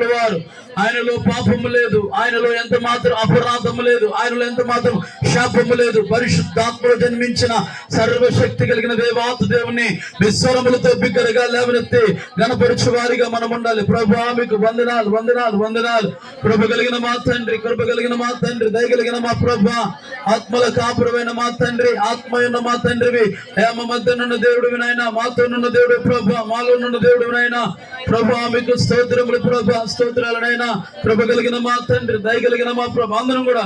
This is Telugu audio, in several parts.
వారు ఆయనలో పాపము లేదు, ఆయనలో ఎంత మాత్రం అపరాధము లేదు, ఆయనలో ఎంత మాత్రం శాపము లేదు. పరిశుద్ధాత్మలో జన్మించిన సర్వశక్తి కలిగిన దేవాతి దేవుని విశ్వరములతో బిగ్గరగా లేవనెత్తి గణపరచు వారిగా మనం ఉండాలి. ప్రభువా మీకు వందనాలు వందనాలు వందనాలు. కృప కలిగిన మా తండ్రి, కృప కలిగిన మా తండ్రి, దయగలిగిన మా ప్రభువా, ఆత్మల కాపురమైన మా తండ్రి, ఆత్మయున్న మా తండ్రివి, హేమ మధ్యనున్న దేవుడివి నాయన, మాతోనున్న దేవుడు ప్రభువా, మాలో నున్న దేవుడు నాయన. ప్రభువా మీకు స్తోత్రములు ప్రభువా, స్తోత్రాలనైనా. కృప కలిగిన మా తండ్రి, దయగలిగిన మా ప్రభు, అందరం కూడా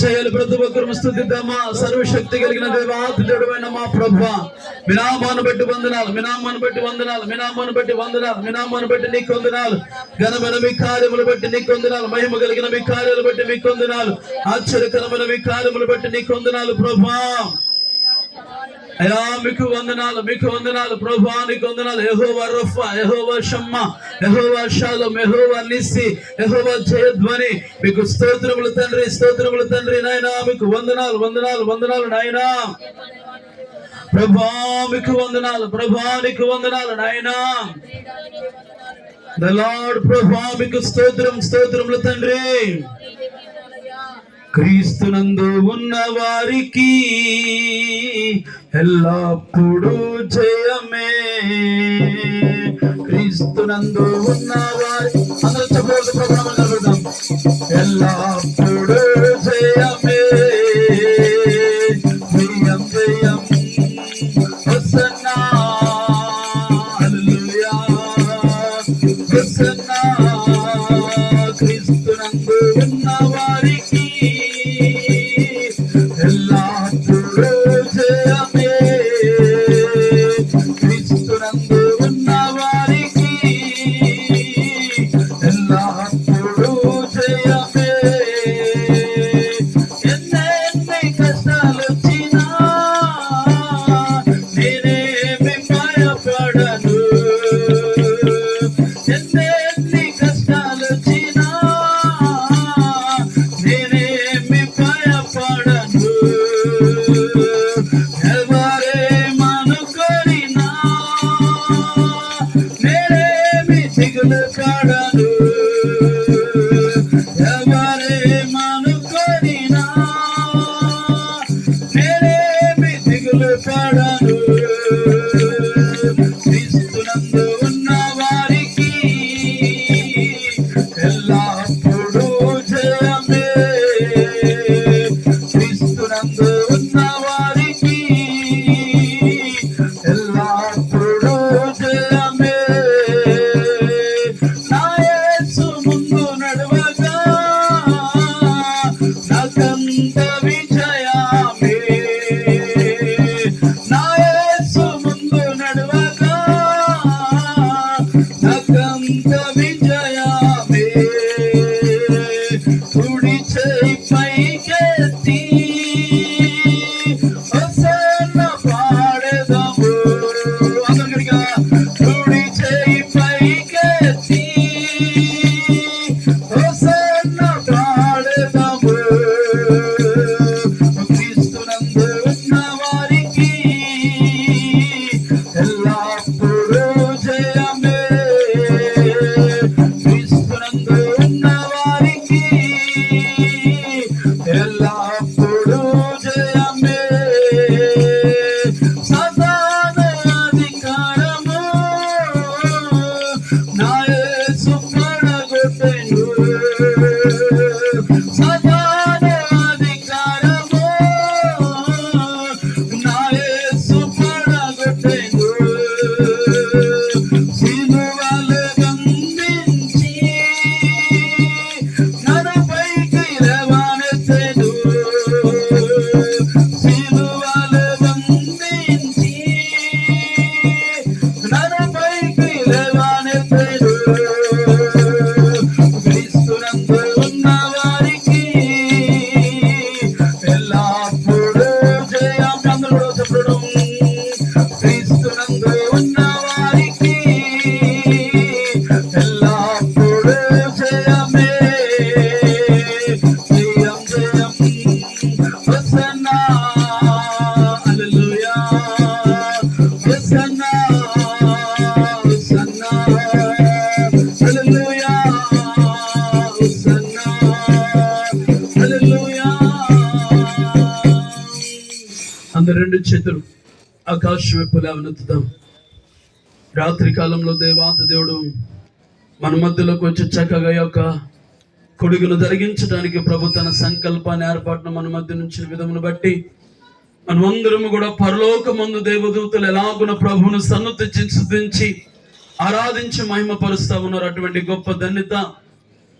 చేయాలి. ప్రతి ఒక్కరు స్తుతిద్దామా. సర్వశక్తి కలిగిన దేవాతి దేవుడైన మా ప్రభువా, మీ నామాన్ని బట్టి వందనాలు, మీ నామాన్ని బట్టి వందనాలు, మీ నామాన్ని బట్టి వందనాలు, మీ నామాన్ని బట్టి నీకు వందనాలు. ఘనమైన మీ కార్యములు బట్టి నీకు వందనాలు, మహిమ కలిగిన మీ కార్యాలు బట్టి మీకు వందనాలు, ఆశ్చర్యకరమైన మీ కార్యములు బట్టి నీకు వందనాలు ప్రభువా. అయ్యా మీకు వందనాలు, మీకు వందనాలు ప్రభువా, నీకు వందనాలు. యెహోవా రఫా, యెహోవా షమ్మా, యెహోవా షాలోమ్, యెహోవా నిస్సి, యెహోవా జయధ్వని. మీకు స్తోత్రములు తండ్రి, స్తోత్రములు తండ్రి నాయనా. మీకు వందనాలు వందనాలు వందనాలు నాయనా. ప్రభువా మీకు వందనాలు, ప్రభువా నీకు వందనాలు నాయనా. ద లార్డ్ ప్రభువా మీకు స్తోత్రం, స్తోత్రములు తండ్రి. క్రీస్తునందు ఉన్న వారికి ఎల్లప్పుడూ జయమే. క్రీస్తునందు ఉన్న వారి అందరూ చెప్పవచ్చు ప్రభువా, కలుగుతాం. ఎల్లప్పుడూ జయమే, జయం జయం హోసన్నా, హల్లెలూయా హోసన్నా. క్రీస్తునందు ఉన్న వారికి ఎల్లప్పుడూ జయమే. క్రీస్తునందు ఉన్న వారికి ఎల్లప్పుడూ జయమే. ఎన్నెన్ని కష్టాలు వచ్చినా నేనేమి భయపడను. ఎన్నెన్ని కష్టాలు వచ్చినా నేనేమి భయపడను. ఎవరేమనుకొనినా నేనేమి దిగులు పడను. ఎవరేమనుకొనినా నేనేమి దిగులు పడను. క్రీస్తునందు ఉన్న వారికి ఎల్లప్పుడూ జయమే. క్రీస్తునందు ఉన్న వారికి ఎల్లప్పుడూ జయమే. నా యేసు ముందు నడవగా నాకంత విజయమే. నా యేసు ముందు నడవగా నాకంత విజయమే. కుడి చేయి పైకెత్తి హోసన్నా పాడెదము. అందరికీ కుడి చేయి పైకెత్తి హోసన్నా పాడెదము. క్రీస్తునందు ఉన్న వారికి ఎల్లప్పుడూ జయమే. అందరు రెండు చేతులు ఆకాశం వైపు లేవనెత్తుదాం. రాత్రి కాలంలో దేవాతి దేవుడు మన మధ్యలోకి వచ్చి చక్కగా యొక్క కొడుకును జరిగించడానికి ప్రభు తన సంకల్పాన్ని ఏర్పాటును మన మధ్య నుంచి విధమును బట్టి మనమందరము కూడా పరలోకమందు దేవదూతలు ఎలాగున ప్రభువును సన్నుతించి ఆరాధించి మహిమపరుస్తా ఉన్నారు. అటువంటి గొప్ప ధన్యత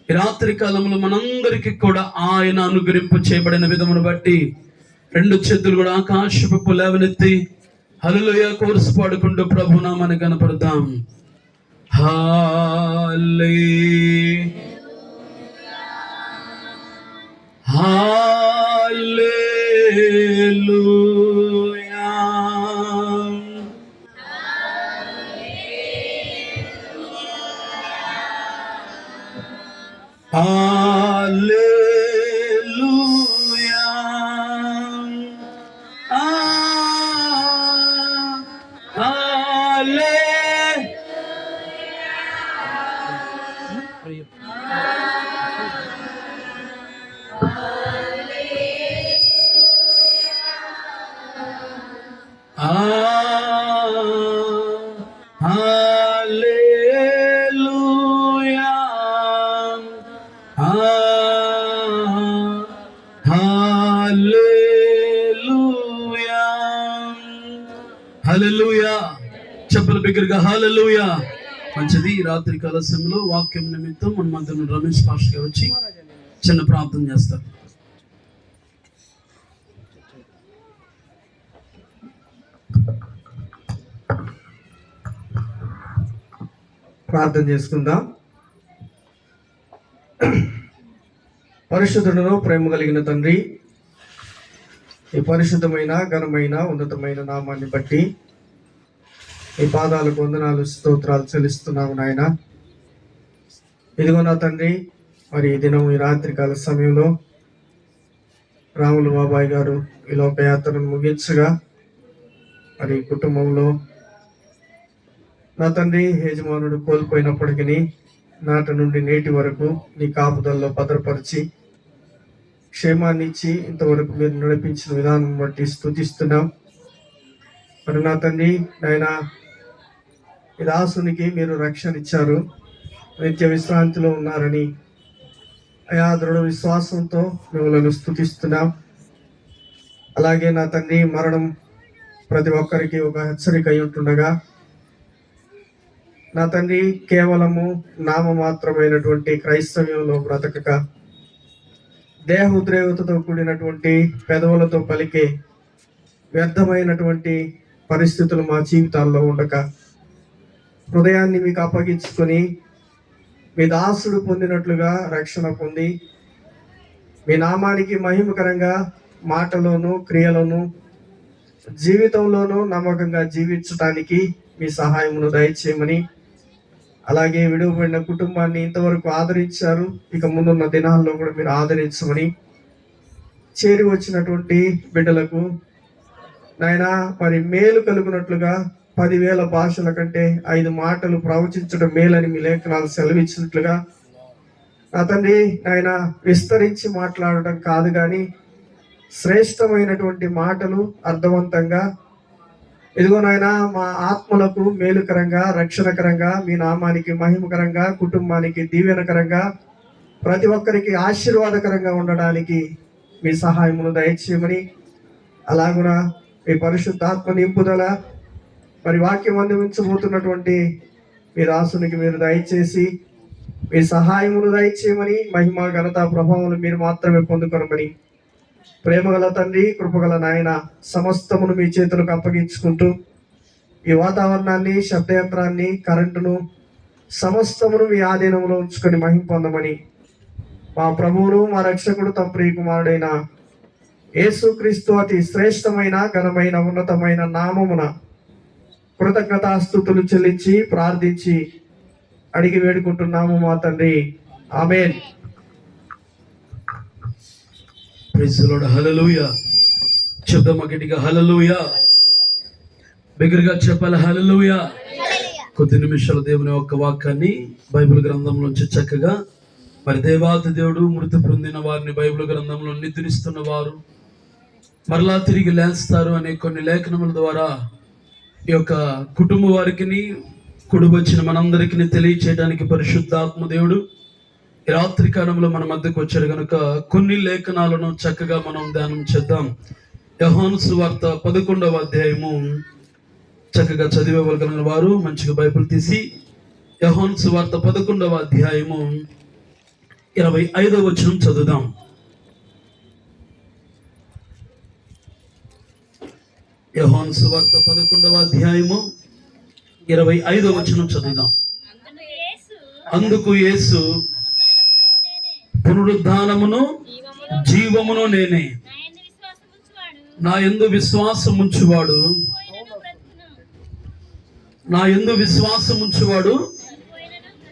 ఈ రాత్రి కాలంలో మనందరికీ కూడా ఆయన అనుగ్రహింపు చేయబడిన విధమును బట్టి రెండు చేతులు కూడా ఆకాశపు లేవనెత్తి హల్లెలూయా కోర్సు పాడుకుంటూ ప్రభు నామాన్ని కనపడదాం. హల్లెలూయా హల్లెలూయా హల్లెలూయా. చెప్పుల బిగ్గరగా హల్లెలూయా. మంచిది. ఈ రాత్రి కాల సమయంలో వాక్యం నిమిత్తం మన మధ్యలో రమేష్ పాస్టర్ గారు వచ్చి చిన్న ప్రార్థన చేస్తారు. ప్రార్థన చేసుకుందాం. పరిశుద్ధుడును ప్రేమ కలిగిన తండ్రి, ఈ పరిశుద్ధమైన ఘనమైన ఉన్నతమైన నామాన్ని బట్టి ఈ పాదాలకు వందనాలు స్తోత్రాలు చెల్లిస్తున్నాము నాయన. ఇదిగో నా తండ్రి, మరి ఈ దినం ఈ రాత్రికాల సమయంలో రాములు బాబాయ్ గారు ఈ లోకయాత్రను ముగించగా మరి కుటుంబంలో నా తండ్రి యజమానుడు కోల్పోయినప్పటికీ నాటి నుండి నేటి వరకు నీ కాపుదల్లో భద్రపరిచి క్షేమాన్ని ఇచ్చి ఇంతవరకు మీరు నడిపించిన విధానం బట్టి స్తుతిస్తున్నాం. మరి నా తండ్రి నాయన, ఈ దాసునికి మీరు రక్షణ ఇచ్చారు, నిత్య విశ్రాంతిలో ఉన్నారని అయా దృఢ విశ్వాసంతో మిమ్మల్ని స్తుతిస్తున్నాం. అలాగే నా తండ్రి, మరణం ప్రతి ఒక్కరికి ఒక హెచ్చరిక అయి ఉంటుండగా నా తండ్రి కేవలము నామమాత్రమైనటువంటి క్రైస్తవ్యంలో బ్రతకక దేహోద్రేవతతో కూడినటువంటి పెదవులతో పలికే వ్యర్థమైనటువంటి పరిస్థితులు మా జీవితాల్లో ఉండక హృదయాన్ని మీకు అప్పగించుకొని మీ దాసుడు పొందినట్లుగా రక్షణ పొంది మీ నామానికి మహిమకరంగా మాటలోను క్రియలోను జీవితంలోనూ నమ్మకంగా జీవించడానికి మీ సహాయమును దయచేయమని, అలాగే విడువబడిన కుటుంబాన్ని ఇంతవరకు ఆదరించారు, ఇక ముందున్న దినాల్లో కూడా మీరు ఆదరించమని, చేరి వచ్చినటువంటి బిడ్డలకు నాయనా మరి మేలు కలుగునట్లుగా 10,000 భాషల కంటే 5 మాటలు ప్రవచించడం మేలని మీ లేఖనాలు సెలవిచ్చినట్లుగా నా తండ్రి నాయన విస్తరించి మాట్లాడడం కాదు కానీ శ్రేష్టమైనటువంటి మాటలు అర్థవంతంగా ఇదిగో నాయన మా ఆత్మలకు మేలుకరంగా రక్షణకరంగా మీ నామానికి మహిమకరంగా కుటుంబానికి దీవెనకరంగా ప్రతి ఒక్కరికి ఆశీర్వాదకరంగా ఉండడానికి మీ సహాయమును దయచేయమని, అలాగున మీ పరిశుద్ధాత్మ నింపుదల మరి వాక్యం అందించబోతున్నటువంటి మీ దాసునికి మీరు దయచేసి మీ సహాయమును దయచేయమని, మహిమ ఘనత ప్రభావములు మీరు మాత్రమే పొందుకొనమని, ప్రేమగల తండ్రి కృపగల నాయన సమస్తమును మీ చేతులకు అప్పగించుకుంటూ ఈ వాతావరణాన్ని శబ్దయంత్రాన్ని కరెంటును సమస్తమును మీ ఆధీనంలో ఉంచుకొని మహిమ పొందమని మా ప్రభువును మా రక్షకుడు తమ ప్రియ కుమారుడైన యేసుక్రీస్తు అతి శ్రేష్టమైన ఘనమైన ఉన్నతమైన నామమున కృతజ్ఞతాస్తుతులు చెల్లించి ప్రార్థించి అడిగి వేడుకుంటున్నాము మా తండ్రి, ఆమేన్. Praise the lord. హల్లెలూయా. చెప్దామా గట్టిగా హల్లెలూయా. బిగ్గరగా చెప్పాలి హల్లెలూయా. కొద్ది నిమిషాల దేవుని యొక్క వాక్యాన్ని బైబిల్ గ్రంథంలోంచి చక్కగా మరి దేవాతి దేవుడు మృతి పొందిన వారిని బైబిల్ గ్రంథంలో నిద్రిస్తున్న వారు మరలా తిరిగి లేస్తారు అనే కొన్ని లేఖనముల ద్వారా ఈ యొక్క కుటుంబ వారికి కుడి వచ్చిన మనందరికీ తెలియచేయడానికి పరిశుద్ధాత్మ దేవుడు ఈ రాత్రి కాలంలో మన మధ్యకు వచ్చాడు కనుక కొన్ని లేఖనాలను చక్కగా మనం ధ్యానం చేద్దాం. యోహాను సువార్త 11వ అధ్యాయము చక్కగా చదివేవలసిన వారు మంచిగా బైబిల్ తీసి యోహాను సువార్త 11వ అధ్యాయము 25వ వచనం చదువుదాం. యోహాను సువార్త 11వ అధ్యాయము 25వ వచనం చదువుదాం. అందుకు యేసు పునరుద్ధానమును జీవమును నేనే, నా యందు విశ్వాసముంచువాడు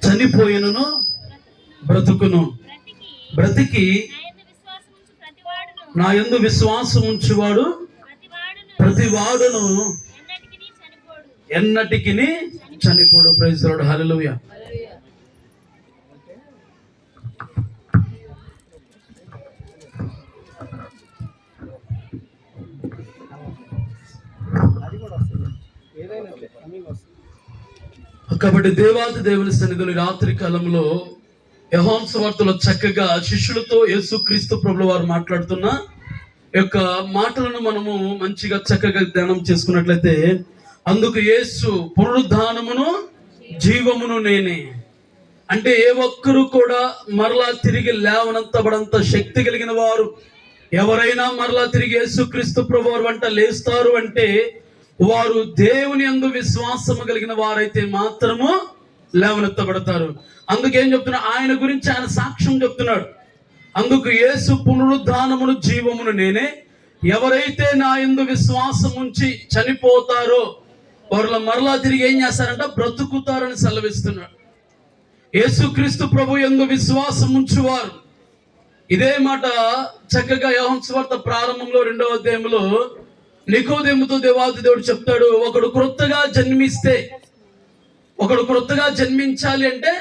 చనిపోయినను బ్రతుకును, బ్రతికి నా యందు విశ్వాసముంచువాడు ప్రతివాడును ఎన్నటికి చనిపోడు. ప్రైజ్ ది లార్డ్, హల్లెలూయా. కాబట్టి దేవాది దేవుని సన్నిధిలో రాత్రి కాలంలో యోహాను సువార్తలో చక్కగా శిష్యులతో యేసుక్రీస్తు ప్రభువు వారు మాట్లాడుతున్న యొక్క మాటలను మనము మంచిగా చక్కగా ధ్యానం చేసుకున్నట్లయితే, అందుకు యేసు పునరుద్ధానమును జీవమును నేనే అంటే ఏ ఒక్కరు కూడా మరలా తిరిగి లేవనంతబడంత శక్తి కలిగిన వారు ఎవరైనా మరలా తిరిగి యేసుక్రీస్తు ప్రభువు వారు వెంట లేస్తారు అంటే వారు దేవుని యందు విశ్వాసము కలిగిన వారైతే మాత్రము లేవనెత్తబడతారు. అందుకేం చెప్తున్నా, ఆయన గురించి ఆయన సాక్ష్యం చెప్తున్నాడు. అందుకు యేసు పునరుద్ధానమును జీవమును నేనే, ఎవరైతే నా యందు విశ్వాసం ఉంచి చనిపోతారో వారు మరలా తిరిగి ఏం చేస్తారంట, బ్రతుకుతారని సెలవిస్తున్నాడు. యేసుక్రీస్తు ప్రభు యందు విశ్వాసం ఉంచువారు, ఇదే మాట చక్కగా యోహాను సువార్త ప్రారంభంలో 2వ అధ్యాయంలో నికోదేముతో దేవాది దేవుడు చెప్తాడు, ఒకడు క్రొత్తగా జన్మించాలి అంటే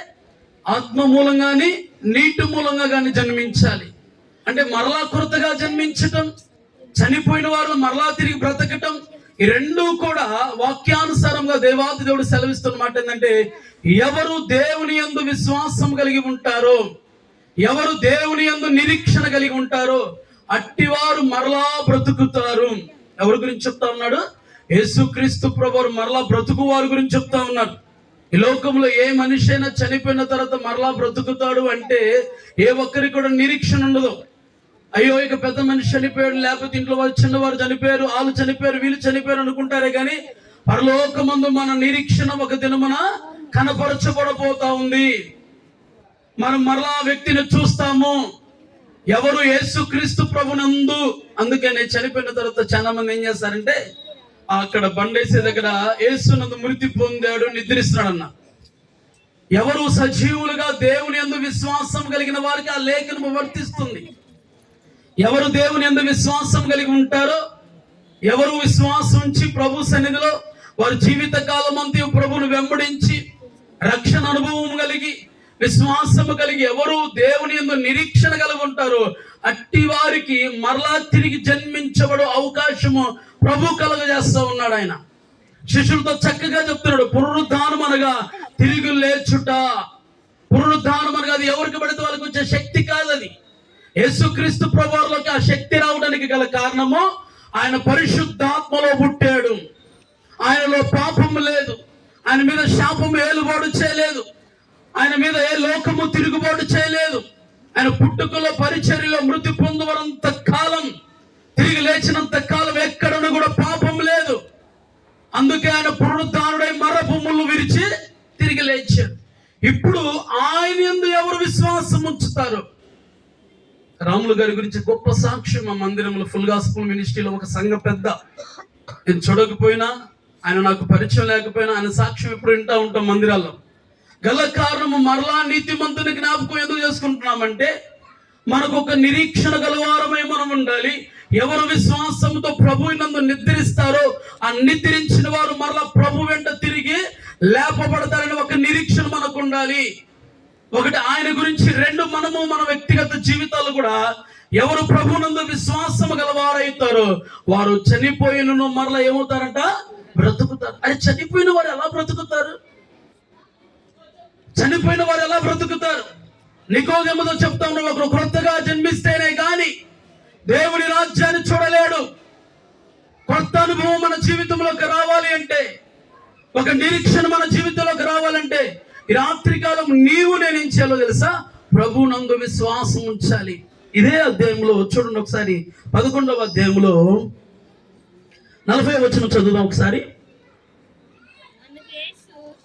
ఆత్మ మూలంగాని నీటి మూలంగా కానీ జన్మించాలి. అంటే మరలా క్రొత్తగా జన్మించటం, చనిపోయిన వారు మరలా తిరిగి బ్రతకటం, ఈ రెండూ కూడా వాక్యానుసారంగా దేవాది దేవుడు సెలవిస్తున్న మాట ఏంటంటే, ఎవరు దేవుని యందు విశ్వాసం కలిగి ఉంటారో, ఎవరు దేవుని యందు నిరీక్షణ కలిగి ఉంటారో అట్టివారు మరలా బ్రతుకుతారు. ఎవరి గురించి చెప్తా ఉన్నాడు? యేసుక్రీస్తు ప్రభువు మరలా బ్రతుకు వారి గురించి చెప్తా ఉన్నాడు. ఈ లోకంలో ఏ మనిషి అయినా చనిపోయిన తర్వాత మరలా బ్రతుకుతాడు అంటే ఏ ఒక్కరికి కూడా నిరీక్షణ ఉండదు. అయ్యో ఇక పెద్ద మనిషి చనిపోయాడు, లేకపోతే ఇంట్లో వాళ్ళు చిన్నవారు చనిపోయారు, వాళ్ళు చనిపోయారు, వీళ్ళు చనిపోయారు అనుకుంటారే కానీ పరలోకమందు మన నిరీక్షణ ఒక దినమున కనపరచబడబోతా ఉంది. మనం మరలా వ్యక్తిని చూస్తాము, ఎవరు యేసుక్రీస్తు ప్రభునందు. అందుకనే చనిపోయిన తర్వాత చాలా మంది ఏం చేస్తారంటే అక్కడ బండేసే దగ్గర యేసునందు మృతి పొందాడు, నిద్రిస్తున్నాడన్న. ఎవరు సజీవులుగా దేవుని యందు విశ్వాసం కలిగిన వారికి ఆ లేఖనము వర్తిస్తుంది. ఎవరు దేవుని యందు విశ్వాసం కలిగి ఉంటారో, ఎవరు విశ్వాసం ఉంచి ప్రభు సన్నిధిలో వారి జీవిత కాలం అంతా ప్రభువును వెంబడించి రక్షణ అనుభవం కలిగి విశ్వాసము కలిగి ఎవరు దేవుని యందు నిరీక్షణ కలిగి ఉంటారో అట్టి వారికి మరలా తిరిగి జన్మించబడు అవకాశము ప్రభు కలుగజేస్తా ఉన్నాడు. ఆయన శిష్యులతో చక్కగా చెప్తున్నాడు, పునరుద్ధానం అనగా తిరిగి లేచుట. పునరుద్ధానం అనగా అది ఎవరికి పడితే వాళ్ళకి వచ్చే శక్తి కాదని. యేసుక్రీస్తు ప్రభువులోకి ఆ శక్తి రావడానికి గల కారణము ఆయన పరిశుద్ధాత్మలో పుట్టాడు. ఆయనలో పాపము లేదు, ఆయన మీద శాపము ఏలుబాటు చేయలేదు, ఆయన మీద ఏ లోకము తిరుగుబాటు చేయలేదు. ఆయన పుట్టుకలో పరిచర్యలో మృతి పొందువరంత కాలం, తిరిగి లేచినంత కాలం ఎక్కడను కూడా పాపం లేదు. అందుకే ఆయన పునరుద్ధానుడై మరపు ముళ్ళు విరిచి తిరిగి లేచాడు. ఇప్పుడు ఆయన యందు ఎవరు విశ్వాసం ఉంచుతారు? రాములు గారి గురించి గొప్ప సాక్ష్యం మా మందిరంలో ఫుల్ గాస్పుల్ మినిస్ట్రీలో ఒక సంఘ పెద్ద, నేను చూడకపోయినా ఆయన నాకు పరిచయం లేకపోయినా ఆయన సాక్ష్యం ఎప్పుడు వింటా ఉంటాం మందిరాల్లో. గల కారణము మరలా నీతిమంతుని జ్ఞాపకం ఎందుకు చేసుకుంటున్నామంటే మనకు ఒక నిరీక్షణ గలవారమై మనం ఉండాలి. ఎవరు విశ్వాసంతో ప్రభు నందు నిద్రిస్తారో ఆ నిద్రించిన వారు మరలా ప్రభు వెంట తిరిగి లేపబడతారని ఒక నిరీక్షణ మనకు ఉండాలి. ఒకటి ఆయన గురించి, రెండు మన వ్యక్తిగత జీవితాలు కూడా ఎవరు ప్రభునందు విశ్వాసము గలవారైతారో వారు చనిపోయినను మరలా ఏమవుతారంట? బ్రతుకుతారు. అది చనిపోయిన వారు ఎలా బ్రతుకుతారు? చనిపోయిన వారు ఎలా బ్రతుకుతారు? నికోదేముతో చెప్తా ఉన్న, ఒకరు క్రొత్తగా జన్మిస్తేనే గాని దేవుని రాజ్యాన్ని చూడలేడు. కొత్త అనుభవం మన జీవితంలోకి రావాలి అంటే, ఒక నిరీక్షణ మన జీవితంలోకి రావాలంటే, ఈ రాత్రికాలం నేనేం చేయాలో తెలుసా? ప్రభువునందు విశ్వాసం ఉంచాలి. ఇదే అధ్యాయంలో చూడండి ఒకసారి, 11వ అధ్యాయంలో 40వ వచనం చదువుదాం ఒకసారి.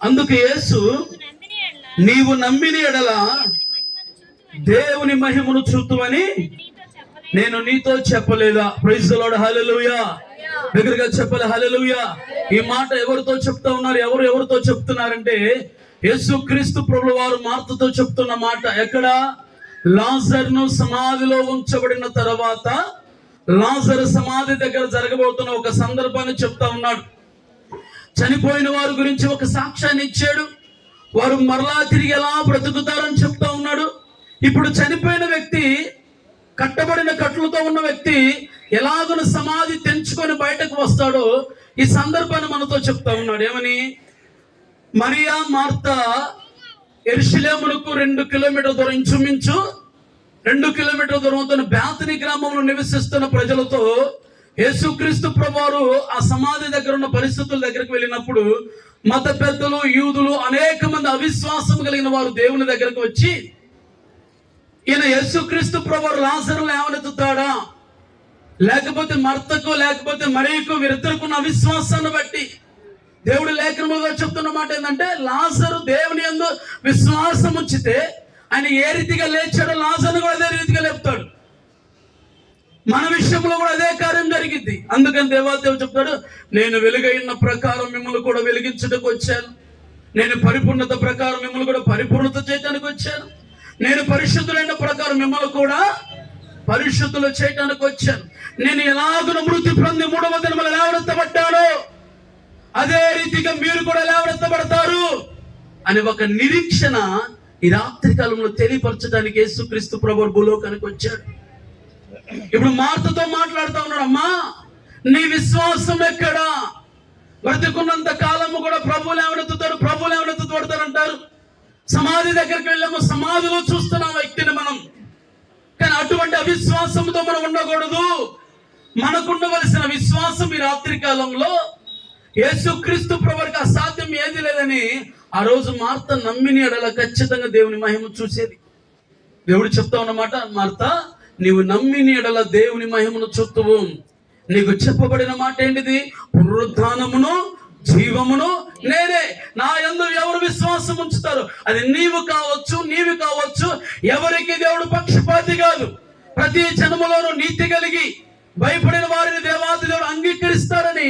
అందుకు యేసు, నీవు నమ్మిన ఎడల దేవుని మహిమను చూతువని నేను నీతో చెప్పలేదా? ప్రైజ్ ది లార్డ్, హల్లెలూయా. దగ్గరగా చెప్పాలి, హల్లెలూయా. ఈ మాట ఎవరితో చెప్తా ఉన్నారు? ఎవరితో చెప్తున్నారంటే యేసుక్రీస్తు ప్రభువు వారు మార్తతో చెప్తున్న మాట. ఎక్కడ? లాజరును సమాధిలో ఉంచబడిన తర్వాత లాజరు సమాధి దగ్గర జరగబోతున్న ఒక సందర్భాన్ని చెప్తా ఉన్నాడు. చనిపోయిన వారి గురించి ఒక సాక్ష్యాన్ని ఇచ్చాడు. వారు మరలా తిరిగి ఎలా బ్రతుకుతారని చెప్తా ఉన్నాడు. ఇప్పుడు చనిపోయిన వ్యక్తి, కట్టబడిన కట్లతో ఉన్న వ్యక్తి ఎలాగో సమాధి తెంచుకొని బయటకు వస్తాడో ఈ సందర్భాన్ని మనతో చెప్తా ఉన్నాడు. ఏమని? మరియా మార్త యెరూషలేమునకు 2 కిలోమీటర్ల దూరం, ఇంచుమించు 2 కిలోమీటర్ల దూరంతో బేతనీ గ్రామంలో నివసిస్తున్న ప్రజలతో యేసుక్రీస్తు ప్రభువారు ఆ సమాధి దగ్గర ఉన్న పరిస్థితుల దగ్గరికి వెళ్ళినప్పుడు మత పెద్దలు, యూదులు, అనేక మంది అవిశ్వాసం కలిగిన వారు దేవుని దగ్గరకు వచ్చి, ఈయన యేసుక్రీస్తు ప్రభువారు లాజరు లేవనెత్తుతాడా, లేకపోతే మార్తకు లేకపోతే మరియకు వీరిద్దరుకున్న అవిశ్వాసాన్ని బట్టి దేవుడు లేఖనములో చెప్తున్న మాట ఏంటంటే, లాజరు దేవుని యందు విశ్వాసం ఉంచితే ఆయన ఏ రీతిగా లేచాడో లాజరును కూడా అదే రీతిగా లేపుతాడు. మన విషయంలో కూడా అదే కార్యం జరిగింది. అందుకని దేవాదేవుడు చెప్తాడు, నేను వెలుగైన ప్రకారం మిమ్మల్ని కూడా వెలిగించడానికి వచ్చాను. నేను పరిపూర్ణత ప్రకారం మిమ్మల్ని కూడా పరిపూర్ణత చేయడానికి వచ్చాను. నేను పరిశుద్ధులైన ప్రకారం మిమ్మల్ని కూడా పరిశుద్ధులు చేయడానికి వచ్చాను. నేను ఎలాగో మృతి పొంది 3వ దినమున లేవనెత్తబడ్డాను, అదే రీతిగా మీరు కూడా లేవనెత్తబడతారు అని ఒక నిరీక్షణ ఈ రాత్రి కాలంలో తెలియపరచడానికి యేసుక్రీస్తు ప్రభువు భూలోకానికి వచ్చాడు. ఇప్పుడు మార్తతో మాట్లాడుతూ ఉన్నాడు, అమ్మా నీ విశ్వాసం ఎక్కడా? బ్రతికున్నంత కాలము కూడా ప్రభువులు లేవనెత్తుతారు అంటారు. సమాధి దగ్గరికి వెళ్ళాము, సమాధిలో చూస్తున్నాం వ్యక్తిని మనం. కానీ అటువంటి అవిశ్వాసంతో మనం ఉండకూడదు. మనకుండవలసిన విశ్వాసం ఈ రాత్రి కాలంలో యేసుక్రీస్తు ప్రభువుకి అసాధ్యం ఏది లేదని ఆ రోజు మార్త నమ్మిన ఎడల ఖచ్చితంగా దేవుని మహిమ చూసేది. దేవుడు చెప్తా ఉన్నమాట, మార్త నీవు నమ్మిన ఎడల దేవుని మహిమను చూతువు. నీకు చెప్పబడిన మాట ఏంటిది? పునరుద్ధానమును జీవమును నేనే. నా యందు ఎవరు విశ్వాసం ఉంచుతారు, అది నీవు కావచ్చు. ఎవరికి దేవుడు పక్షపాతి కాదు. ప్రతి జన్మలోనూ నీతి కలిగి భయపడిన వారిని దేవాతి దేవుడు అంగీకరిస్తారని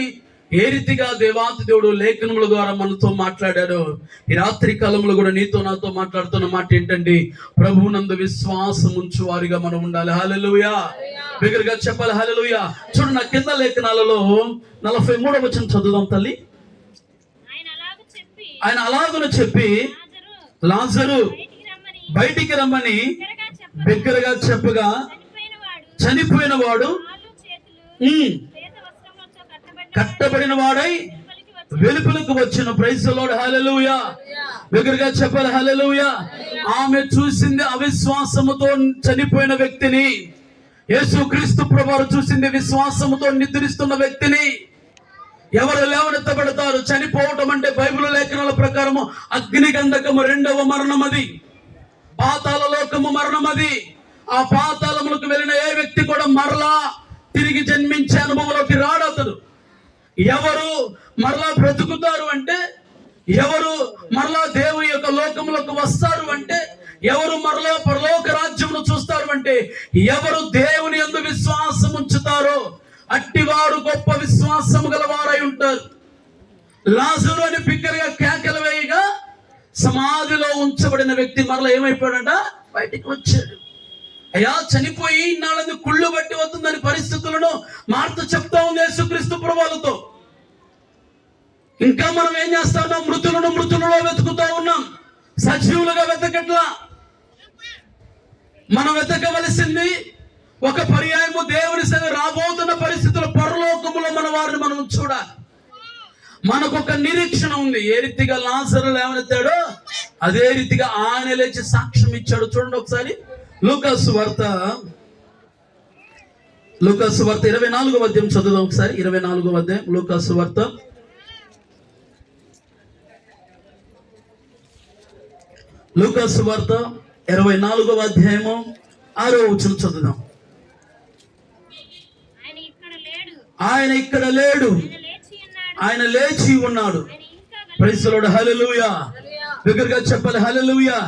ఏ రీతిగా దేవాతి దేవుడు లేఖనముల ద్వారా మనతో మాట్లాడాడు, ఈ రాత్రి కాలంలో కూడా నీతో నాతో మాట్లాడుతున్న మాట ఏంటండి? ప్రభువునందు విశ్వాసం ఉంచు వారిగా మనం ఉండాలి. హల్లెలూయా. బిగ్గరగా చెప్పాలి, హల్లెలూయా. చూడు, నా కింద లేఖనాలలో 43వ వచనం చదువుదాం తల్లి. ఆయన అలాగున చెప్పి లాజరు బయటికి రమ్మని బిగ్గరగా చెప్పగా చనిపోయిన వాడు కట్టబడిన వాడై వెలుపలకు వచ్చును. ప్రైజ్ ది లార్డ్, హల్లెలూయా. బిగ్గరగా చెప్పాలి, హల్లెలూయా. ఆమె చూసింది అవిశ్వాసముతో చనిపోయిన వ్యక్తిని, యేసుక్రీస్తు ప్రభువు చూసింది విశ్వాసముతో నిద్రిస్తున్న వ్యక్తిని. ఎవరు లేవనెత్తబడతారు? చనిపోవటం అంటే బైబిల్ లేఖనాల ప్రకారము అగ్ని గంధకము 2వ మరణం, అది పాతాళ లోకము మరణం. అది ఆ పాతాళములకు వెళ్ళిన ఏ వ్యక్తి కూడా మరలా తిరిగి జన్మించే అనుభవంలోకి రాడు. అతడు ఎవరు మరలా బ్రతుకుతారు అంటే, ఎవరు మరలా దేవుని యొక్క లోకములకు వస్తారు అంటే, ఎవరు మరలా పరలోక రాజ్యమును చూస్తారు అంటే, ఎవరు దేవుని యందు విశ్వాసం ఉంచుతారో అట్టివారు గొప్ప విశ్వాసము గలవారై ఉంటారు. లాజరు అని బిగ్గరగా కేకలు వేయగా సమాధిలో ఉంచబడిన వ్యక్తి మరలా ఏమైపోయాడంట? బయటికి వచ్చాడు. అయ్యా చనిపోయి ఇన్నాళ్ళని కుళ్ళు బట్టి వస్తుందని పరిస్థితులను మార్త చెప్తా ఉంది యేసుక్రీస్తు ప్రభువులతో. ఇంకా మనం ఏం చేస్తా ఉన్నాం? మృతులలో వెతుకుతా ఉన్నాం, సజీవులుగా వెతకట్లా. మనం వెతకవలసింది ఒక పర్యాయము దేవుని సంగ రాబోతున్న పరిస్థితుల పరలోకములో మన వారిని మనం చూడాలి. మనకు ఒక నిరీక్షణ ఉంది. ఏ రీతిగా లాజరు లేవనెత్తాడో అదే రీతిగా ఆయన లేచి సాక్ష్యం ఇచ్చాడు. చూడండి ఒకసారి లూకాసు వార్త 24వ అధ్యాయం చదువుదాం ఒకసారి. 24వ అధ్యాయం లూకాసు వార్త 24వ అధ్యాయము 6వ వచనం చదువుదాం. ఆయన ఇక్కడ లేడు, ఆయన లేచి ఉన్నాడు. ప్రైజ్ ది లార్డ్, హల్లెలూయా. దగ్గరగా చెప్పాలి హల్లెలూయా.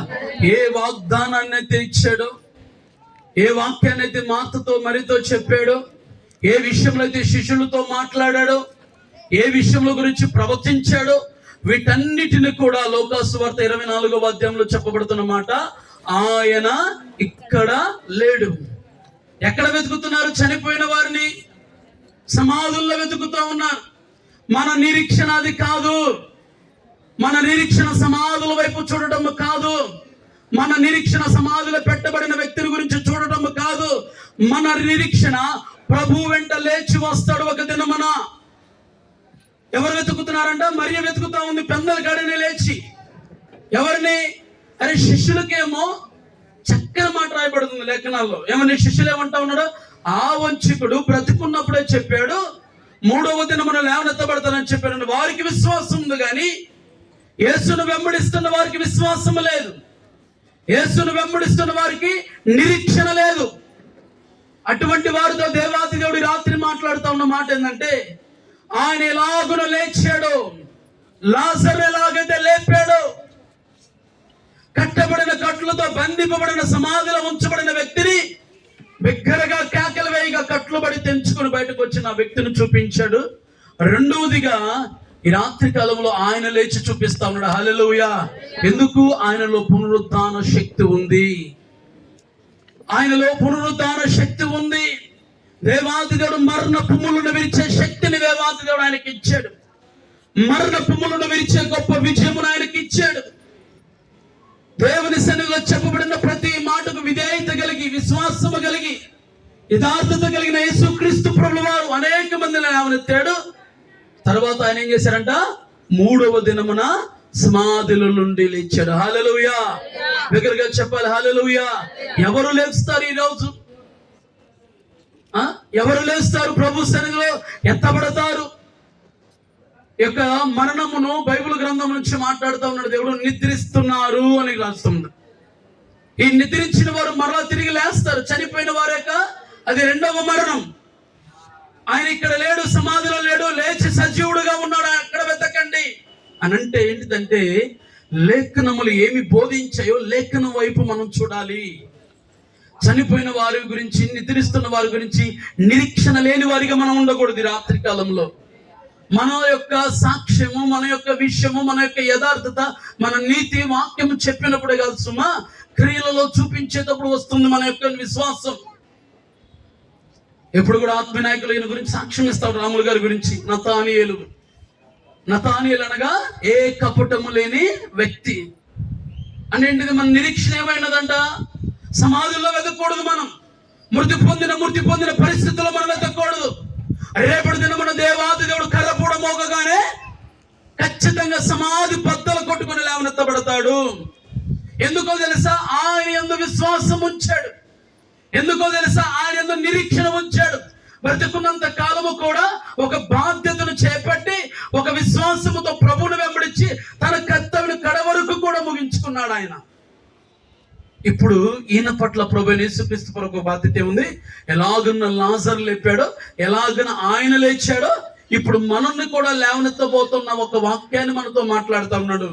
ఏ వాగ్దానాన్ని అయితే ఇచ్చాడో, ఏ వాక్యాన్ని అయితే మాతతో మరితో చెప్పాడో, ఏ విషయంలో అయితే శిష్యులతో మాట్లాడాడో, ఏ విషయంలో గురించి ప్రవచించాడో, వీటన్నిటిని కూడా లూకాసు వార్త 24వ అధ్యాయంలో చెప్పబడుతున్న మాట, ఆయన ఇక్కడ లేడు. ఎక్కడ వెతుకుతున్నారు? చనిపోయిన వారిని సమాధుల్లో వెతుకుతూ ఉన్నారు. మన నిరీక్షణ అది కాదు. మన నిరీక్షణ సమాధుల వైపు చూడటం కాదు. మన నిరీక్షణ సమాధిలో పెట్టబడిన వ్యక్తిని గురించి చూడటం కాదు. మన నిరీక్షణ ప్రభు వెంట లేచి వస్తాడు ఒక దినమున. ఎవరు వెతుకుతున్నారంట? మరియ వెతుకుతా ఉంది పెందల గడిని లేచి. ఎవరిని? అరే శిష్యులకేమో చక్కని మాట రాయబడుతుంది లేఖనాల్లో. ఏమని శిష్యులు ఏమంటా ఉన్నాడు? ఆ వంచికుడు బ్రతికున్నప్పుడే చెప్పాడు, 3వ దినమున లేవనెత్తబడతానని చెప్పాడు. వారికి విశ్వాసం ఉంది, కానీ యేసును వెంబడిస్తున్న వారికి విశ్వాసం లేదు. యేసును వెంబడిస్తున్న వారికి నిరీక్షణ లేదు. అటువంటి వారితో దేవాది దేవుడు రాత్రి మాట్లాడుతూ ఉన్న మాట ఏంటంటే, ఆయన ఎలాగున లేచాడో, లాజరు ఎలాగైతే లేపాడో, కట్టబడిన కట్లతో బంధింపబడిన సమాధిలో ఉంచబడిన వ్యక్తిని బిగ్గరగా కేకలు వేయగా కట్లు బడి తెంచుకుని బయటకు వచ్చిన ఆ వ్యక్తిని చూపించాడు. రెండవదిగా ఈ రాత్రి కాలంలో ఆయన లేచి చూపిస్తా ఉన్నాడు. హల్లెలూయా. ఎందుకు? ఆయనలో పునరుద్ధాన శక్తి ఉంది. ఆయనలో పునరుద్ధాన శక్తి ఉంది. దేవాది దేవుడు మరణ పుమ్ములను విరిచే శక్తిని దేవాది దేవుడు ఆయనకి ఇచ్చాడు. మరణ పుమ్ములను విరిచే గొప్ప విజయమును ఆయనకి ఇచ్చాడు. దేవుని సన్నిధిలో చెప్పబడిన ప్రతి మాటకు విధేయత కలిగి, విశ్వాసము కలిగి, యథార్థత కలిగిన యేసుక్రీస్తు ప్రభువు వారు అనేక మందిని లేవనెత్తాడు. తర్వాత ఆయన ఏం చేశారంట? 3వ దినమున సమాధిలో నుండి లేచాడు. హల్లెలూయా. దగ్గరగా చెప్పాలి హల్లెలూయా. ఎవరు లేస్తారు ఈరోజు? ఎవరు లేస్తారు? ప్రభు సన్నిధిలో ఎత్తబడతారు. యొక్క మరణమును బైబిల్ గ్రంథం నుంచి మాట్లాడుతూ ఉన్నాడు దేవుడు. నిద్రిస్తున్నారు అని రాస్తుంది. ఈ నిద్రించిన వారు మరలా తిరిగి లేస్తారు. చనిపోయిన వారు యొక్క అది 2వ మరణం. ఆయన ఇక్కడ లేడు, సమాధిలో లేడు, లేచి సజీవుడుగా ఉన్నాడు. అక్కడ వెతకండి అని అంటే ఏంటిదంటే, లేఖనములు ఏమి బోధించాయో లేఖనం వైపు మనం చూడాలి. చనిపోయిన వారి గురించి, నిద్రిస్తున్న వారి గురించి నిరీక్షణ లేని వారిగా మనం ఉండకూడదు. రాత్రి కాలంలో మన యొక్క సాక్ష్యము, మన యొక్క విషయము, మన యొక్క యథార్థత, మన నీతి వాక్యము చెప్పినప్పుడే కాదు సుమా, క్రియలలో చూపించేటప్పుడు వస్తుంది మన యొక్క విశ్వాసం. ఎప్పుడు కూడా ఆత్మీయనాయకులు ఈయన గురించి సాక్ష్యం ఇస్తాడు. రాములు గారి గురించి నతానియేలు అనగా ఏ కపటము లేని వ్యక్తి అంటే ఏంటిది? మన నిరీక్షణ ఏమైనదంట? సమాధుల్లో వెతకూడదు. మనం మృతి పొందిన పరిస్థితుల్లో మనం వెతకూడదు. రేపటి దినమున దేవాది దేవుడు కర్రపూడ మోగగానే ఖచ్చితంగా సమాధి బద్దలు కొట్టుకుని లేవనెత్తబడతాడు. ఎందుకో తెలుసా? ఆయన యందు విశ్వాసం ఉంచాడు. ఎందుకో తెలుసా? ఆయన యందు నిరీక్షణ ఉంచాడు. బ్రతికున్నంత కాలము కూడా ఒక బాధ్యతను చేపట్టి, ఒక విశ్వాసముతో ప్రభువును వెంబడించి తన కర్తవ్యం కడవరకు కూడా ముగించుకున్నాడు ఆయన. ఇప్పుడు ఈయన పట్ల ప్రభు యేసుక్రీస్తు కొరకు బాధ్యత ఉంది. ఎలాగున్న లాజరు లేపాడో, ఎలాగున ఆయన లేచాడో, ఇప్పుడు మనల్ని కూడా లేవనెత్తబోతున్న ఒక వాక్యాన్ని మనతో మాట్లాడుతూ ఉన్నాడు.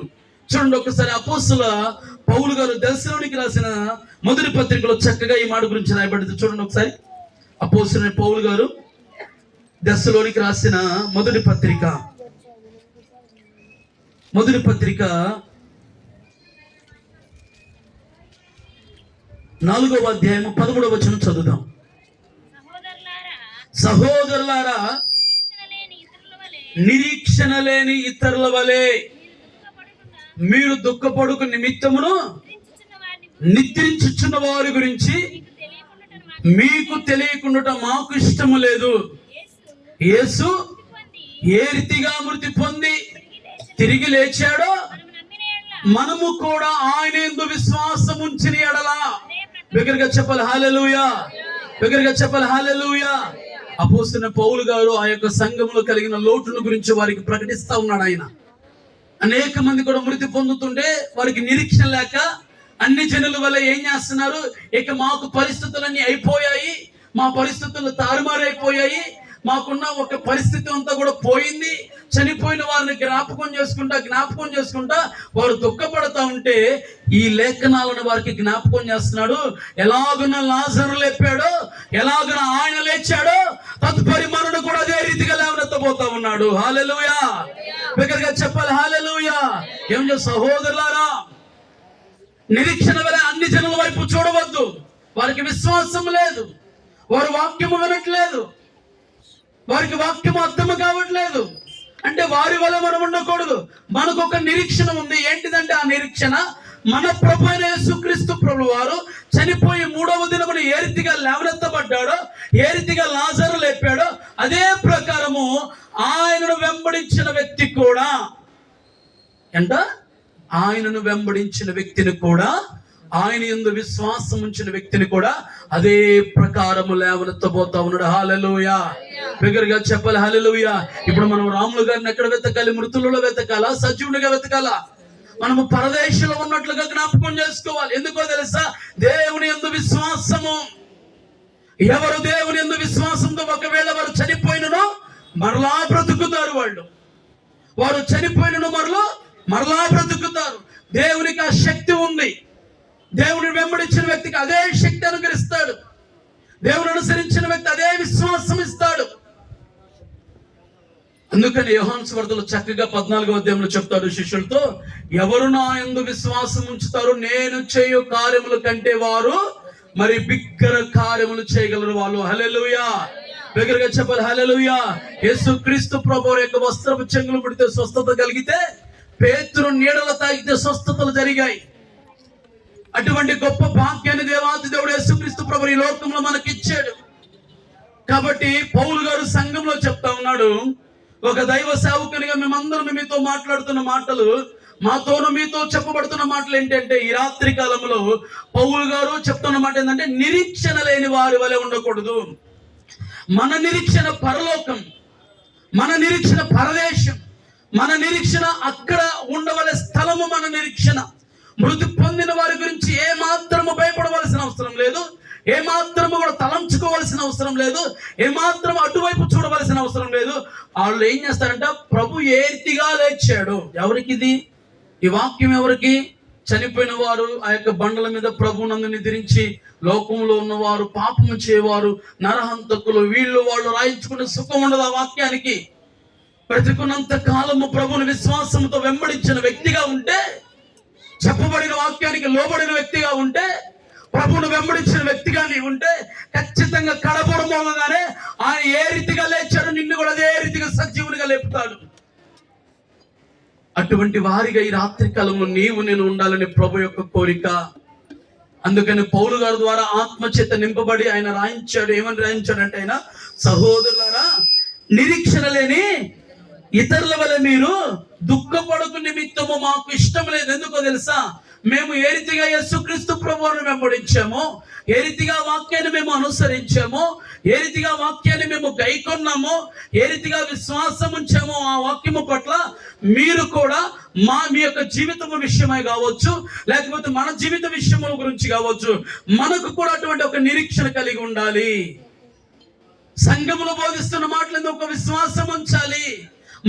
చూడండి ఒకసారి అపోస్తల పౌలు గారు దెస్సలోనికి రాసిన మొదటి పత్రికలో చక్కగా ఈ మాట గురించి రాయబడింది. చూడండి ఒకసారి. అపోస్తలుడైన పౌలు గారు దెస్సలోనికి రాసిన మొదటి పత్రిక 4వ అధ్యాయము 11వ వచనం చదువుదాం. సహోదరులారా, నిరీక్షణ లేని ఇతరుల వలె మీరు దుఃఖపడుకు నిమిత్తమును నిద్రించుచున్న వారి గురించి మీకు తెలియకుండా మాకు ఇష్టము లేదు. యేసు ఏ రీతిగా మృతి పొంది తిరిగి లేచాడో మనము కూడా ఆయన యందు విశ్వాసం ఉంచిన ఎడల, బిగ్గరగా చెప్పాలి హల్లెలూయా, బిగ్గరగా చెప్పాలి హల్లెలూయా. అపోస్తలుడైన పౌలు గారు ఆ యొక్క సంఘంలో కలిగిన లోటుల గురించి వారికి ప్రకటిస్తా ఉన్నాడు. ఆయన అనేక మంది కూడా మృతి పొందుతుంటే వారికి నిరీక్షణ లేక అన్ని జనుల వల్ల ఏం చేస్తున్నారు, ఇక మాకు పరిస్థితులన్నీ అయిపోయాయి, మా పరిస్థితులు తారుమారైపోయాయి, మాకున్న ఒక పరిస్థితి అంతా కూడా పోయింది, చనిపోయిన వారిని జ్ఞాపకం చేసుకుంటా వారు దుఃఖపడతా ఉంటే ఈ లేఖనాలను వారికి జ్ఞాపకం చేస్తున్నాడు. ఎలాగున లాజరు లేపాడో, ఎలాగున ఆయన లేచాడో, తదుపరి మనుడు కూడా అదే రీతిగా లేవనెత్తబోతా ఉన్నాడు. హల్లెలూయా, బిగ్గరగా చెప్పాలి హల్లెలూయా. ఏం చేస్తారు సహోదరులారా, నిరీక్షణ వల్ల అన్ని జనుల వైపు చూడవద్దు. వారికి విశ్వాసం లేదు, వారు వాక్యము వినట్లేదు, వారికి వాక్యము అర్థం కావట్లేదు. అంటే వారి వల్ల మనం ఉండకూడదు. మనకు ఒక నిరీక్షణ ఉంది. ఏంటిదంటే ఆ నిరీక్షణ మన ప్రభు అయిన యేసుక్రీస్తు ప్రభు వారు చనిపోయి 3వ దినమున ఏ రీతిగా లేవనెత్తబడ్డాడో, ఏ రీతిగా లాజరు లేపాడో, అదే ప్రకారము ఆయనను వెంబడించిన వ్యక్తి కూడా ఆయనను వెంబడించిన వ్యక్తిని కూడా, ఆయన యందు విశ్వాసం ఉంచిన వ్యక్తిని కూడా అదే ప్రకారము లేవనెత్తబోతా ఉన్నాడు. హల్లెలూయా, బిగ్గరగా చెప్పాలి హల్లెలూయా. ఇప్పుడు మనం రాములు గారిని ఎక్కడ వెతకాలి? మృతులలో వెతకాలా, సజీవునిగా వెతకాలా? మనము పరదేశంలో ఉన్నట్లుగా జ్ఞాపకం చేసుకోవాలి. ఎందుకో తెలుసా? దేవుని యందు విశ్వాసము. ఎవరు దేవుని యందు విశ్వాసంతో ఒకవేళ వారు చనిపోయినను మరలా బ్రతుకుతారు. వారు చనిపోయినను మరలా బ్రతుకుతారు. దేవునికి ఆ శక్తి ఉంది. దేవుని వెంబడించిన వ్యక్తికి అదే శక్తి అనుగ్రహిస్తాడు. దేవుని అనుసరించిన వ్యక్తి అదే విశ్వాసం ఇస్తాడు. అందుకని యోహాను సువార్తలో చక్కగా 14వ అధ్యాయంలో చెప్తాడు శిష్యులతో, ఎవరు నా యందు విశ్వాసం ఉంచుతారో నేను చేయు కార్యముల కంటే వారు మరి బిగ్గర కార్యములు చేయగలరు వాళ్ళు. హల్లెలూయా, బిగ్గరగా చెప్పాలి హల్లెలూయా. యేసుక్రీస్తు ప్రభువు యొక్క వస్త్రపు చెంగులు పుడితే స్వస్థత కలిగితే, పేతురు నీడలు తాగితే స్వస్థతలు జరిగాయి. అటువంటి గొప్ప భాగ్యాన్ని దేవాది దేవుడు యేసుక్రీస్తు ప్రభువు ఈ లోకంలో మనకి ఇచ్చాడు. కాబట్టి పౌలు గారు సంఘంలో చెప్తా ఉన్నాడు, ఒక దైవ సేవకునిగా మేమందరం మీతో మాట్లాడుతున్న మాటలు, మాతోను మీతో చెప్పబడుతున్న మాటలు ఏంటంటే, ఈ రాత్రి కాలంలో పౌలు గారు చెప్తున్న మాట ఏంటంటే, నిరీక్షణ లేని వారి వలె ఉండకూడదు. మన నిరీక్షణ పరలోకం, మన నిరీక్షణ పరదేశం, మన నిరీక్షణ అక్కడ ఉండవలే స్థలము మన నిరీక్షణ. మృతి పొందిన వారి గురించి ఏ మాత్రము భయపడవలసిన అవసరం లేదు, ఏ మాత్రము కూడా తలంచుకోవలసిన అవసరం లేదు, ఏ మాత్రం అటువైపు చూడవలసిన అవసరం లేదు. వాళ్ళు ఏం చేస్తారంటే, ప్రభు ఏ రీతిగా లేచాడు. ఎవరికి ఇది ఈ వాక్యం? ఎవరికి? చనిపోయిన వారు ఆ యొక్క బండల మీద ప్రభునందు నిద్రించి లోకంలో ఉన్నవారు, పాపము చేయవారు, నరహంతకులు, వీళ్ళు వాళ్ళు రాయించుకునే సుఖం ఉండదు ఆ వాక్యానికి. బ్రతికున్నంత కాలము ప్రభుని విశ్వాసంతో వెంబడించిన వ్యక్తిగా ఉంటే, చెప్పబడిన వాక్యానికి లోబడిన వ్యక్తిగా ఉంటే, ప్రభువును వెంబడించిన వ్యక్తిగా నీ ఉంటే, ఖచ్చితంగా కడపడమోగానే ఆయన ఏ రీతిగా లేచాడు నిన్ను కూడా అదే రీతిగా సజీవునిగా లేపుతాడు. అటువంటి వారిగా ఈ రాత్రి కాలము నీవు నేను ఉండాలని ప్రభు యొక్క కోరిక. అందుకని పౌలు గారి ద్వారా ఆత్మచేత నింపబడి ఆయన రాయించాడు. ఏమని రాయించాడంటే, ఆయన సహోదరులారా, నిరీక్షణ లేని ఇతరుల వల్ల మీరు దుఃఖపడకు నిమిత్తము మాకు ఇష్టం లేదు. ఎందుకో తెలుసా? మేము ఏ రీతిగా యేసుక్రీస్తు ప్రభువును వెంబడించామో, ఏ రీతిగా వాక్యాన్ని మేము అనుసరించామో, ఏ రీతిగా వాక్యాన్ని మేము గైకొన్నామో, ఏ రీతిగా విశ్వాసం ఉంచామో ఆ వాక్యము పట్ల మీరు కూడా మీ యొక్క జీవితం విషయమై కావచ్చు, లేకపోతే మన జీవిత విషయముల గురించి కావచ్చు, మనకు కూడా అటువంటి ఒక నిరీక్షణ కలిగి ఉండాలి. సంఘములో బోధిస్తున్న మాటలు ఒక విశ్వాసం ఉంచాలి.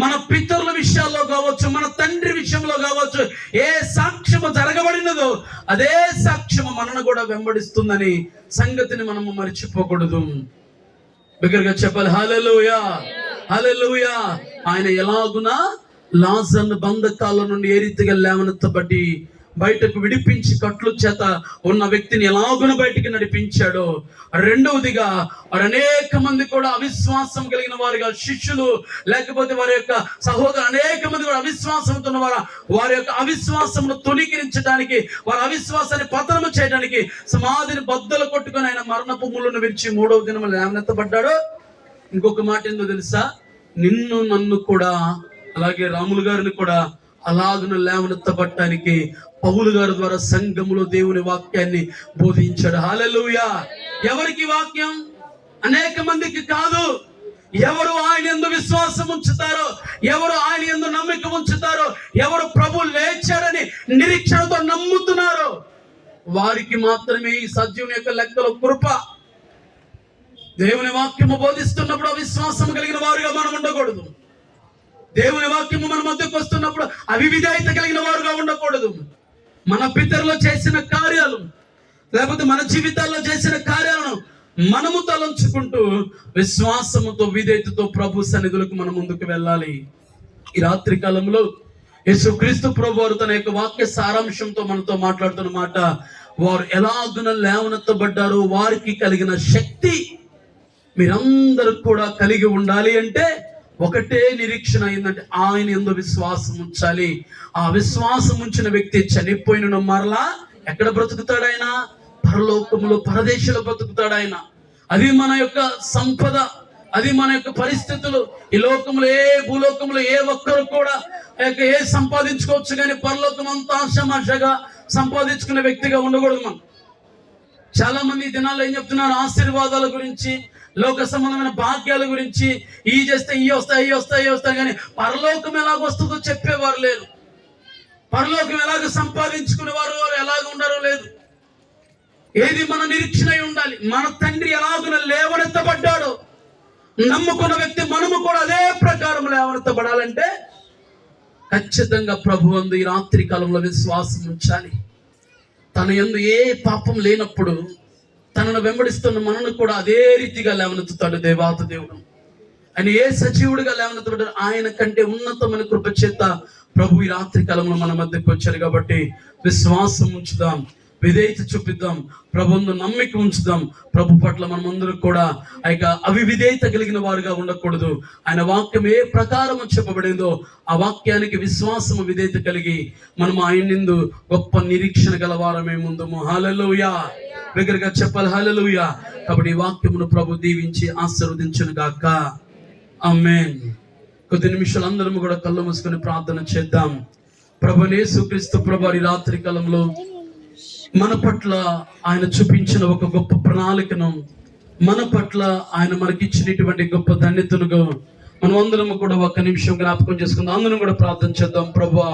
మన పితరుల విషయాల్లో కావచ్చు, మన తండ్రి విషయంలో కావచ్చు, ఏ సాక్ష్యము జరగబడినదో అదే సాక్ష్యము మనను కూడా వెంబడిస్తుందని సంగతిని మనము మర్చిపోకూడదు. బిగ్గరగా చెప్పాలి హల్లెలూయా, హల్లెలూయా. ఆయన ఎలాగునా లాజర్ను బంధకాల నుండి ఏ రీతిగా లేవనెత్తబడి బయటకు విడిపించి కట్లు చేత ఉన్న వ్యక్తిని ఎలాగున బయటికి నడిపించాడో, రెండవదిగా వారు అనేక మంది కూడా అవిశ్వాసం కలిగిన వారుగా, శిష్యులు లేకపోతే వారి యొక్క సహోదరు అనేక మంది కూడా అవిశ్వాసంతో ఉన్నవారు, వారి యొక్క అవిశ్వాసమును తొలగించడానికి, వారి అవిశ్వాసాన్ని పతనము చేయడానికి సమాధిని బద్దలు కొట్టుకొని ఆయన మరణపు ముళ్ళను విరిచి మూడవ దినము లేవనెత్తబడ్డాడు. ఇంకొక మాట ఏందో తెలుసా? నిన్ను నన్ను కూడా, అలాగే రాములు గారిని కూడా అలాగున లేవనెత్తబడటానికి పౌలు గారి ద్వారా సంఘములో దేవుని వాక్యాన్ని బోధించాడు. హల్లెలూయా. ఎవరికి వాక్యం? అనేక మందికి కాదు. ఎవరు ఆయన యందు విశ్వాసం ఉంచుతారో, ఎవరు ఆయన యందు నమ్మిక ఉంచుతారో, ఎవరు ప్రభు లేచాడని నిరీక్షణతో నమ్ముతున్నారో వారికి మాత్రమే ఈ సజీవుని యొక్క లెక్కలో కృప. దేవుని వాక్యము బోధిస్తున్నప్పుడు అవిశ్వాసం కలిగిన వారుగా మనం ఉండకూడదు. దేవుని వాక్యము మన మధ్యకు వస్తున్నప్పుడు అవిధేయత కలిగిన వారుగా ఉండకూడదు. మన పితరులు చేసిన కార్యాలు లేకపోతే మన జీవితాల్లో చేసిన కార్యాలను మనము తలంచుకుంటూ విశ్వాసముతో విధేయతతో ప్రభు సన్నిధులకు మనం ముందుకు వెళ్ళాలి. ఈ రాత్రి కాలంలో యేసుక్రీస్తు ప్రభు వారు తన యొక్క వాక్య సారాంశంతో మనతో మాట్లాడుతున్న మాట, వారు ఎలాగున లేవనెత్తబడ్డారో వారికి కలిగిన శక్తి మీరందరూ కూడా కలిగి ఉండాలి. అంటే ఒకటే నిరీక్షణ అయిందంటే ఆయన యందు విశ్వాసం ఉంచాలి. ఆ విశ్వాసం ఉంచిన వ్యక్తి చనిపోయిన మరలా ఎక్కడ బ్రతుకుతాడు? ఆయన పరలోకములో, పరదేశంలో బ్రతుకుతాడు ఆయన. అది మన యొక్క సంపద, అది మన యొక్క పరిస్థితులు. ఈ లోకంలో భూలోకంలో ఏ ఒక్కరు కూడా ఏ సంపాదించుకోవచ్చు, కానీ పరలోకం అంతా ఆశమాషగా సంపాదించుకునే వ్యక్తిగా ఉండకూడదు. మనం చాలా మంది ఈ దినాల్లో ఏం చెప్తున్నారు? ఆశీర్వాదాల గురించి, లోక సంబంధమైన భాగ్యాల గురించి, ఈ చేస్తే ఈ వస్తాయి కానీ పరలోకం ఎలాగొస్తుందో చెప్పేవారు లేరు. పరలోకం ఎలాగ సంపాదించుకునేవారు ఎలాగ ఉండారో లేదు. ఏది మన నిరీక్షణ ఉండాలి? మన తండ్రి ఎలాగున లేవనెత్తబడ్డాడో నమ్ముకున్న వ్యక్తి మనము కూడా అదే ప్రకారం లేవనెత్తబడాలంటే ఖచ్చితంగా ప్రభు అందు ఈ రాత్రి కాలంలో విశ్వాసం ఉంచాలి. తన యందు ఏ పాపం లేనప్పుడు తనను వెంబడిస్తున్న మనను కూడా అదే రీతిగా లేవనెత్తుతాడు దేవాతి దేవుడు. ఆయన ఏ సజీవుడిగా లేవనెత్తబడ్డాడు? ఆయన కంటే ఉన్నతమైన కృప చేత ప్రభు ఈ రాత్రి కాలంలో మన మధ్యకు వచ్చారు. కాబట్టి విశ్వాసం ఉంచుదాం, విధేయత చూపిద్దాం, ప్రభువును నమ్మిక ఉంచుదాం. ప్రభు పట్ల మనమందరూ కూడా అవిధేయత కలిగిన వారుగా ఉండకూడదు. ఆయన వాక్యం ఏ ప్రకారం చెప్పబడిందో ఆ వాక్యానికి విశ్వాసము, విధేయత కలిగి మనం ఆయనందు గొప్ప నిరీక్షణ గలవారమే ముందుము. హల్లెలూయా. దగ్గరగా చెప్పాలి హల్లెలూయా. కాబట్టి ఈ వాక్యమును ప్రభు దీవించి ఆశీర్వదించును గాక. ఆమేన్. కొద్ది నిమిషాలు అందరం కూడా కళ్ళు మూసుకొని ప్రార్థన చేద్దాం. ప్రభువైన యేసుక్రీస్తు ప్రభు ఈ రాత్రి కాలంలో మన పట్ల ఆయన చూపించిన ఒక గొప్ప ప్రణాళికను, మన పట్ల ఆయన మనకిచ్చినటువంటి గొప్ప ధన్యతను మనం అందరం కూడా ఒక నిమిషం జ్ఞాపకం చేసుకుందాం. అందరం కూడా ప్రార్థన చేద్దాం. ప్రభువా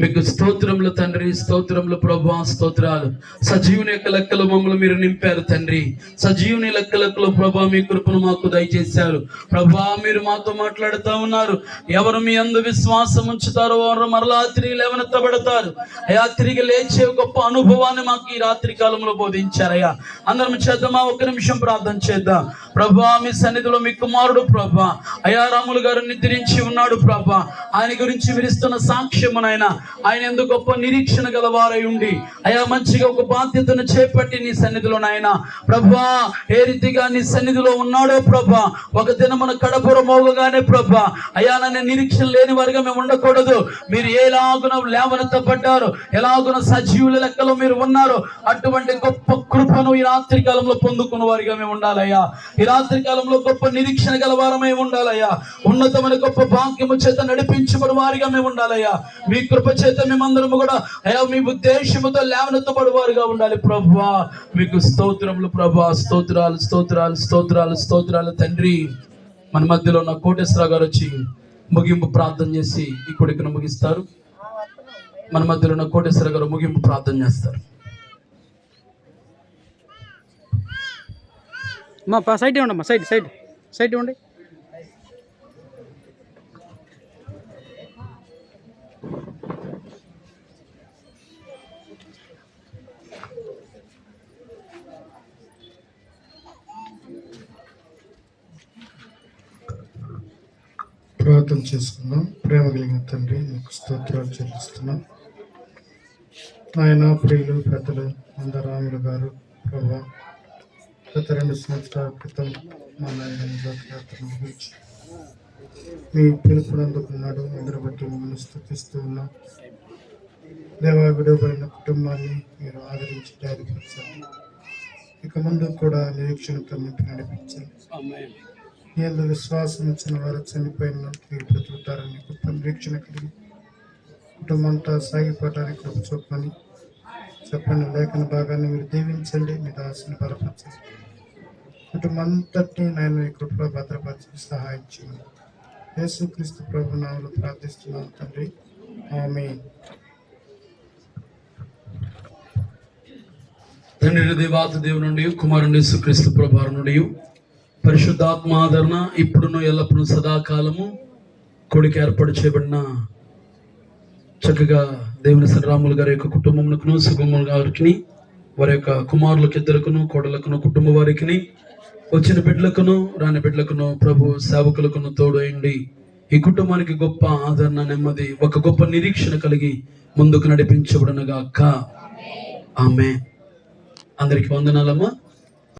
మీకు స్తోత్రములు తండ్రి, స్తోత్రములు ప్రభువా, స్తోత్రాలు. సజీవుని యొక్క లెక్కలు మమ్మల్ని మీరు నింపారు తండ్రి. సజీవుని లెక్కలలో ప్రభువా మీ కృపను మాకు దయచేశారు. ప్రభువా మీరు మాతో మాట్లాడుతూ ఉన్నారు. ఎవరు మీ అందు విశ్వాసం ఉంచుతారో వారు మరలా తిరిగి లేవనెత్తబడతారు. అయా తిరిగి లేచే గొప్ప అనుభవాన్ని మాకు ఈ రాత్రి కాలంలో బోధించారయ్యా. అందరం చేద్దామా? ఒక నిమిషం ప్రార్థన చేద్దాం. ప్రభువా మీ సన్నిధిలో మీ కుమారుడు ప్రభువా అయా రాములు గారు నిద్రించి ఉన్నాడు ప్రభువా. ఆయన గురించి విరుస్తున్న సాక్ష్యమునైనా ఆయన ఎందుకు గొప్ప నిరీక్షణ గలవారై ఉండి అయా మంచిగా ఒక బాధ్యతను చేపట్టి నీ సన్నిధిలో నాయన ప్రభువా ఏ రీతిగా నీ సన్నిధిలో ఉన్నాడో ప్రభువా, ఒక దినమున కడపూర మోగగానే ప్రభువా అయా నన్ను నిరీక్షణ లేని వారిగా మేము ఉండకూడదు. మీరు ఎలాగున లేవనెత్తబడ్డారు, ఎలాగున సజీవుల లెక్కలో మీరు ఉన్నారు, అటువంటి గొప్ప కృపను ఈ రాత్రి కాలంలో పొందుకున్న వారిగా మేము ఉండాలయ్యా. ఈ రాత్రి కాలంలో గొప్ప నిరీక్షణ గలవారమే ఉండాలయ్యా. ఉన్నతమైన గొప్ప భాగ్యము చేత నడిపించబడి వారిగా మేము ఉండాలయ్యా. మీ కృప చేత మేమందరము కూడా అయ్యా మీ ఉద్దేశముతో లేవనెత్తబడి వారుగా ఉండాలి ప్రభువా. మీకు స్తోత్రములు ప్రభువా. స్తోత్రాలు స్తోత్రాలు స్తోత్రాలు స్తోత్రాలు తండ్రి. మన మధ్యలో ఉన్న కోటేశ్వరరావు గారు వచ్చి ముగింపు ప్రార్థన చేసి ఈ కొడుకును ముగిస్తారు. మన మధ్యలో ఉన్న కోటేశ్వరరావు గారు ముగింపు ప్రార్థన చేస్తారు. మా సైడ్ ఇవ్వండి అమ్మా, సైడ్ సైడ్ సైడ్ ఇవ్వండి. ప్రార్థన చేసుకుందాం. ప్రేమ కలిగిన తండ్రి మీకు స్తోత్రాలు చెల్లిస్తున్నాం. ఆయన ప్రియులు పెద్దలు మందరాములు గారు ప్రభా గత 2 సంవత్సరాల క్రితం మా నాయన యాత్ర ముగించి మీ పిలుపును అందుకున్నాడు. అందరి బట్టి మిమ్మల్ని స్తుతిస్తూ ఉన్నాం. దేవా, విడువబడిన కుటుంబాన్ని మీరు ఆదరించి ధైర్యపరచండి. ఇక ముందు కూడా నిరీక్షణతో నింపి నడిపించండి. ఎందు విశ్వాసం ఇచ్చిన వారు చనిపోయిన తిరిగి బ్రతుకుతారని గొప్ప నిరీక్షణ కలిగి కుటుంబంతో సాగిపోవటానికి కృప చూపమని చెప్పండి. లేఖన భాగాన్ని మీరు దీవించండి, మీ దాసుని బలపరచండి. కుటుంబం అంతటినీ నేను ఈ కృపలో భద్రపరిచి సహాయం చేయండి. యేసుక్రీస్తు ప్రభు నామములో ప్రార్థిస్తున్నాను తండ్రి, ఆమేన్. తండ్రి దేవాతి దేవుని నుండి, కుమారుని యేసుక్రీస్తు ప్రభు నుండి, పరిశుద్ధాత్మ ఆదరణ ఇప్పుడును ఎల్లప్పుడూ సదాకాలము కొడుకు ఏర్పాటు చేయబడిన చక్కగా దేవుని శ్రీరాములు గారి యొక్క కుటుంబమునకును, సుగములు గారికి, వారి యొక్క కుమారులకు ఇద్దరుకును, కోడలకును, కుటుంబ వారికి, వచ్చిన బిడ్డలకును, రాని బిడ్డలకును, ప్రభు సేవకులకును తోడు అయ్యండి. ఈ కుటుంబానికి గొప్ప ఆదరణ, నెమ్మది, ఒక గొప్ప నిరీక్షణ కలిగి ముందుకు నడిపించబడునుగాక. ఆమేన్. అందరికి వందనాలమ్మా.